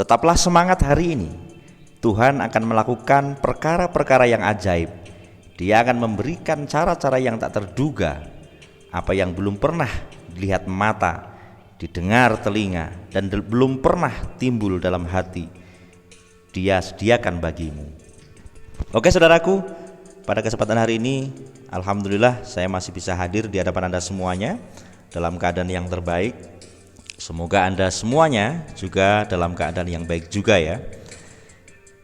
Tetaplah semangat hari ini. Tuhan akan melakukan perkara-perkara yang ajaib. Dia akan memberikan cara-cara yang tak terduga, apa yang belum pernah dilihat mata, didengar telinga, dan belum pernah timbul dalam hati, Dia sediakan bagimu. Oke saudaraku, pada kesempatan hari ini alhamdulillah saya masih bisa hadir di hadapan Anda semuanya dalam keadaan yang terbaik. Semoga Anda semuanya juga dalam keadaan yang baik juga ya.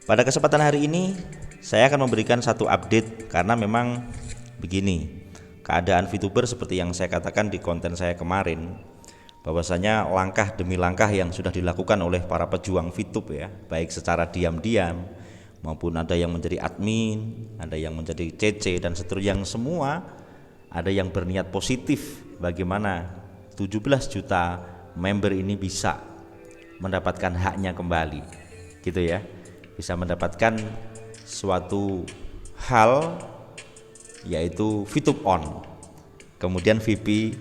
Pada kesempatan hari ini saya akan memberikan satu update, karena memang begini, keadaan VTuber seperti yang saya katakan di konten saya kemarin, bahwasanya langkah demi langkah yang sudah dilakukan oleh para pejuang VTube ya, baik secara diam-diam maupun ada yang menjadi admin, ada yang menjadi CC dan seterusnya, yang semua ada yang berniat positif bagaimana 17 juta member ini bisa mendapatkan haknya kembali gitu ya, bisa mendapatkan suatu hal yaitu VTube on, kemudian VIP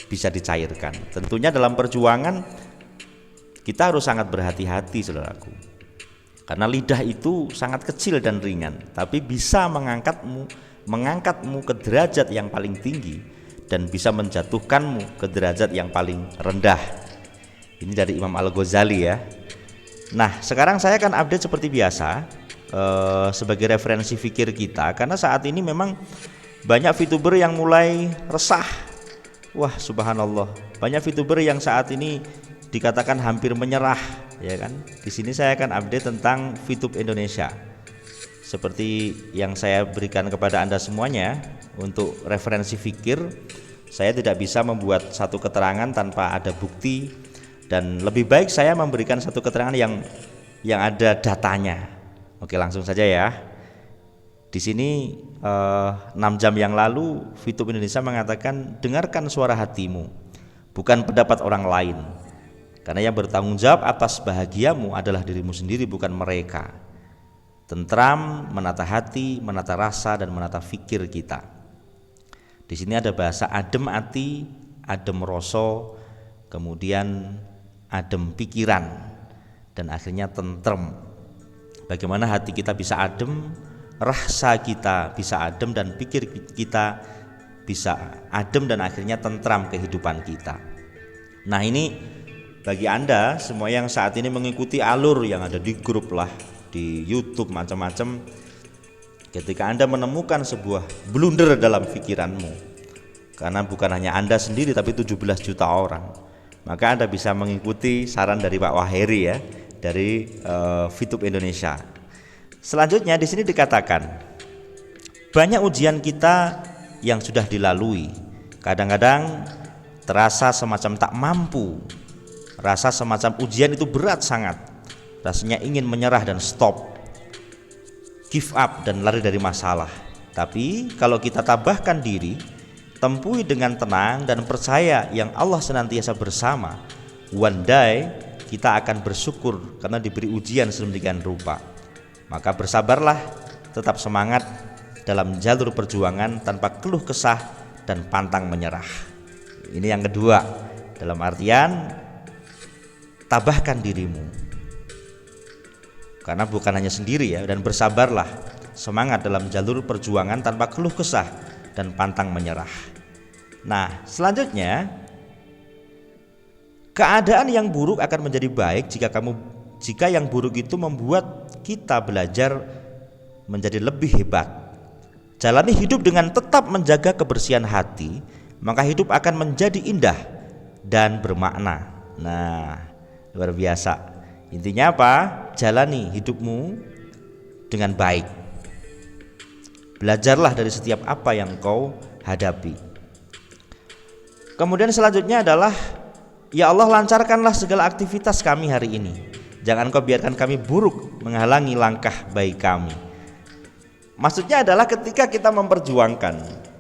bisa dicairkan. Tentunya dalam perjuangan kita harus sangat berhati-hati saudaraku, karena lidah itu sangat kecil dan ringan, tapi bisa mengangkatmu ke derajat yang paling tinggi dan bisa menjatuhkanmu ke derajat yang paling rendah. Ini dari Imam Al-Ghazali ya. Nah sekarang saya akan update seperti biasa sebagai referensi fikir kita, karena saat ini memang banyak VTuber yang mulai resah. Wah subhanallah, banyak VTuber yang saat ini dikatakan hampir menyerah ya kan. Di sini saya akan update tentang VTube Indonesia seperti yang saya berikan kepada Anda semuanya untuk referensi fikir. Saya tidak bisa membuat satu keterangan tanpa ada bukti, dan lebih baik saya memberikan satu keterangan yang ada datanya. Oke, langsung saja ya. Di sini 6 jam yang lalu VTube Indonesia mengatakan, dengarkan suara hatimu, bukan pendapat orang lain, karena yang bertanggung jawab atas bahagiamu adalah dirimu sendiri, bukan mereka. Tentram, menata hati, menata rasa, dan menata fikir kita. Di sini ada bahasa adem hati, adem rasa, kemudian adem pikiran, dan akhirnya tentrem. Bagaimana hati kita bisa adem, rasa kita bisa adem, dan pikir kita bisa adem, dan akhirnya tentram kehidupan kita. Nah ini bagi Anda semua yang saat ini mengikuti alur yang ada di grup lah, di YouTube macam-macam, ketika Anda menemukan sebuah blunder dalam pikiranmu, karena bukan hanya Anda sendiri tapi 17 juta orang, maka Anda bisa mengikuti saran dari Pak Waheri ya, dari VTube Indonesia. Selanjutnya di sini dikatakan, banyak ujian kita yang sudah dilalui, kadang-kadang terasa semacam tak mampu, rasa semacam ujian itu berat sangat, rasanya ingin menyerah dan stop, give up dan lari dari masalah. Tapi kalau kita tabahkan diri, tempuhi dengan tenang dan percaya yang Allah senantiasa bersama, one day kita akan bersyukur karena diberi ujian sedemikian rupa. Maka bersabarlah, tetap semangat dalam jalur perjuangan tanpa keluh kesah dan pantang menyerah. Ini yang kedua, dalam artian tabahkan dirimu, karena bukan hanya sendiri ya, dan bersabarlah, semangat dalam jalur perjuangan tanpa keluh kesah dan pantang menyerah. Nah selanjutnya, keadaan yang buruk akan menjadi baik jika yang buruk itu membuat kita belajar menjadi lebih hebat. Jalani hidup dengan tetap menjaga kebersihan hati, maka hidup akan menjadi indah dan bermakna. Nah luar biasa. Intinya apa? Jalani hidupmu dengan baik. Belajarlah dari setiap apa yang kau hadapi. Kemudian selanjutnya adalah, ya Allah, lancarkanlah segala aktivitas kami hari ini. Jangan kau biarkan kami buruk menghalangi langkah baik kami. Maksudnya adalah ketika kita memperjuangkan,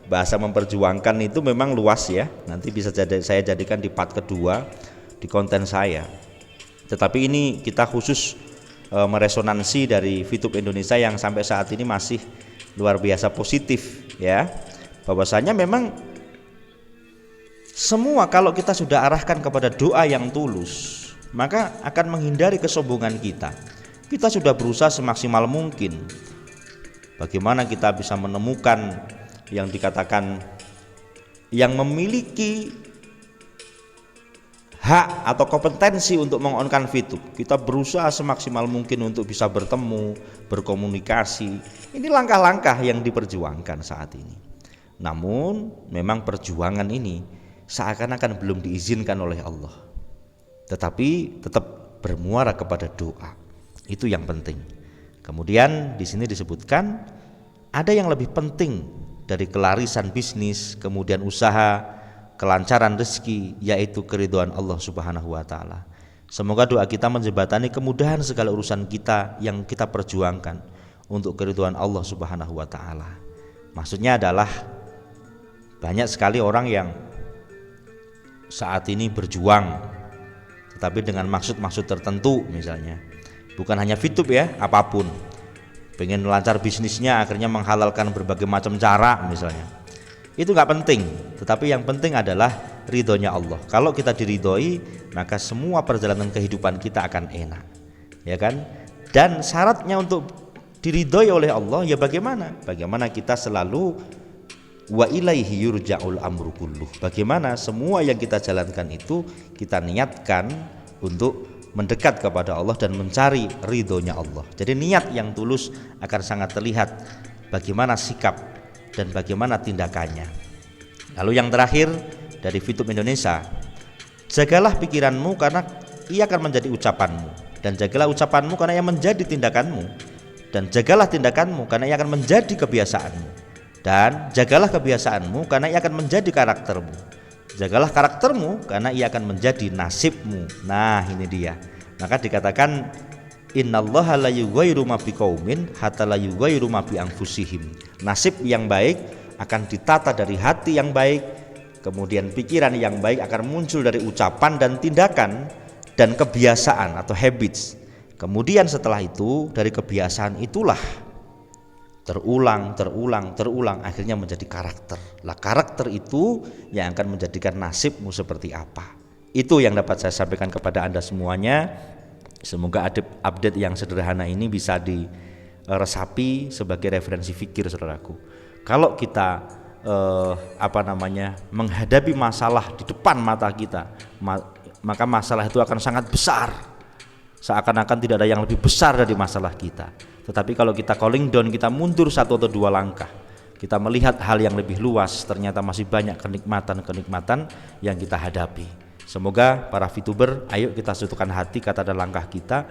bahasa memperjuangkan itu memang luas ya. Nanti bisa saya jadikan di part kedua di konten saya. Tetapi ini kita khusus meresonansi dari VTube Indonesia yang sampai saat ini masih luar biasa positif ya. Bahwasanya memang semua kalau kita sudah arahkan kepada doa yang tulus, maka akan menghindari kesombongan kita. Kita sudah berusaha semaksimal mungkin. Bagaimana kita bisa menemukan yang dikatakan yang memiliki hak atau kompetensi untuk meng-on-kan VTube. Kita berusaha semaksimal mungkin untuk bisa bertemu, berkomunikasi. Ini langkah-langkah yang diperjuangkan saat ini. Namun memang perjuangan ini seakan-akan belum diizinkan oleh Allah, tetapi tetap bermuara kepada doa. Itu yang penting. Kemudian di sini disebutkan ada yang lebih penting dari kelarisan bisnis, kemudian usaha, kelancaran rezeki, yaitu keridhaan Allah Subhanahu wa taala. Semoga doa kita menjembatani kemudahan segala urusan kita yang kita perjuangkan untuk keridhaan Allah Subhanahu wa taala. Maksudnya adalah banyak sekali orang yang saat ini berjuang tetapi dengan maksud-maksud tertentu, misalnya bukan hanya VTube ya, apapun, pengen lancar bisnisnya akhirnya menghalalkan berbagai macam cara misalnya. Itu nggak penting, tetapi yang penting adalah ridhonya Allah. Kalau kita diridhoi, maka semua perjalanan kehidupan kita akan enak, ya kan? Dan syaratnya untuk diridhoi oleh Allah ya bagaimana? Bagaimana kita selalu wa ilaihi yurja'ul amru kulluh. Bagaimana semua yang kita jalankan itu kita niatkan untuk mendekat kepada Allah dan mencari ridhonya Allah. Jadi niat yang tulus akan sangat terlihat bagaimana sikap dan bagaimana tindakannya. Lalu yang terakhir dari VTube Indonesia, jagalah pikiranmu karena ia akan menjadi ucapanmu, dan jagalah ucapanmu karena ia menjadi tindakanmu, dan jagalah tindakanmu karena ia akan menjadi kebiasaanmu, dan jagalah kebiasaanmu karena ia akan menjadi karaktermu, jagalah karaktermu karena ia akan menjadi nasibmu. Nah ini dia. Maka dikatakan innallaha la yughayyiru ma biqaumin hatta la yughayyiru ma bi anfusihim. Nasib yang baik akan ditata dari hati yang baik, kemudian pikiran yang baik akan muncul dari ucapan dan tindakan dan kebiasaan atau habits. Kemudian setelah itu dari kebiasaan itulah terulang akhirnya menjadi karakter. Lah karakter itu yang akan menjadikan nasibmu seperti apa. Itu yang dapat saya sampaikan kepada Anda semuanya. Semoga update yang sederhana ini bisa diresapi sebagai referensi fikir, saudaraku. Kalau kita menghadapi masalah di depan mata kita, maka masalah itu akan sangat besar. Seakan-akan tidak ada yang lebih besar dari masalah kita. Tetapi kalau kita calling down, kita mundur 1 atau 2 langkah, kita melihat hal yang lebih luas, ternyata masih banyak kenikmatan-kenikmatan yang kita hadapi. Semoga para VTuber, ayo kita satukan hati, kata dan langkah kita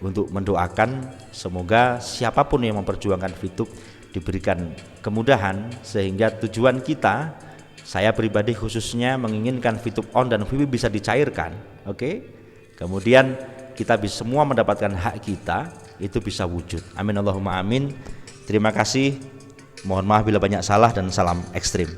untuk mendoakan semoga siapapun yang memperjuangkan VTube diberikan kemudahan, sehingga tujuan kita, saya pribadi khususnya menginginkan VTube on dan VTube bisa dicairkan. Oke? Kemudian kita bisa semua mendapatkan hak kita, itu bisa wujud. Amin Allahumma amin. Terima kasih. Mohon maaf bila banyak salah dan salam ekstrim.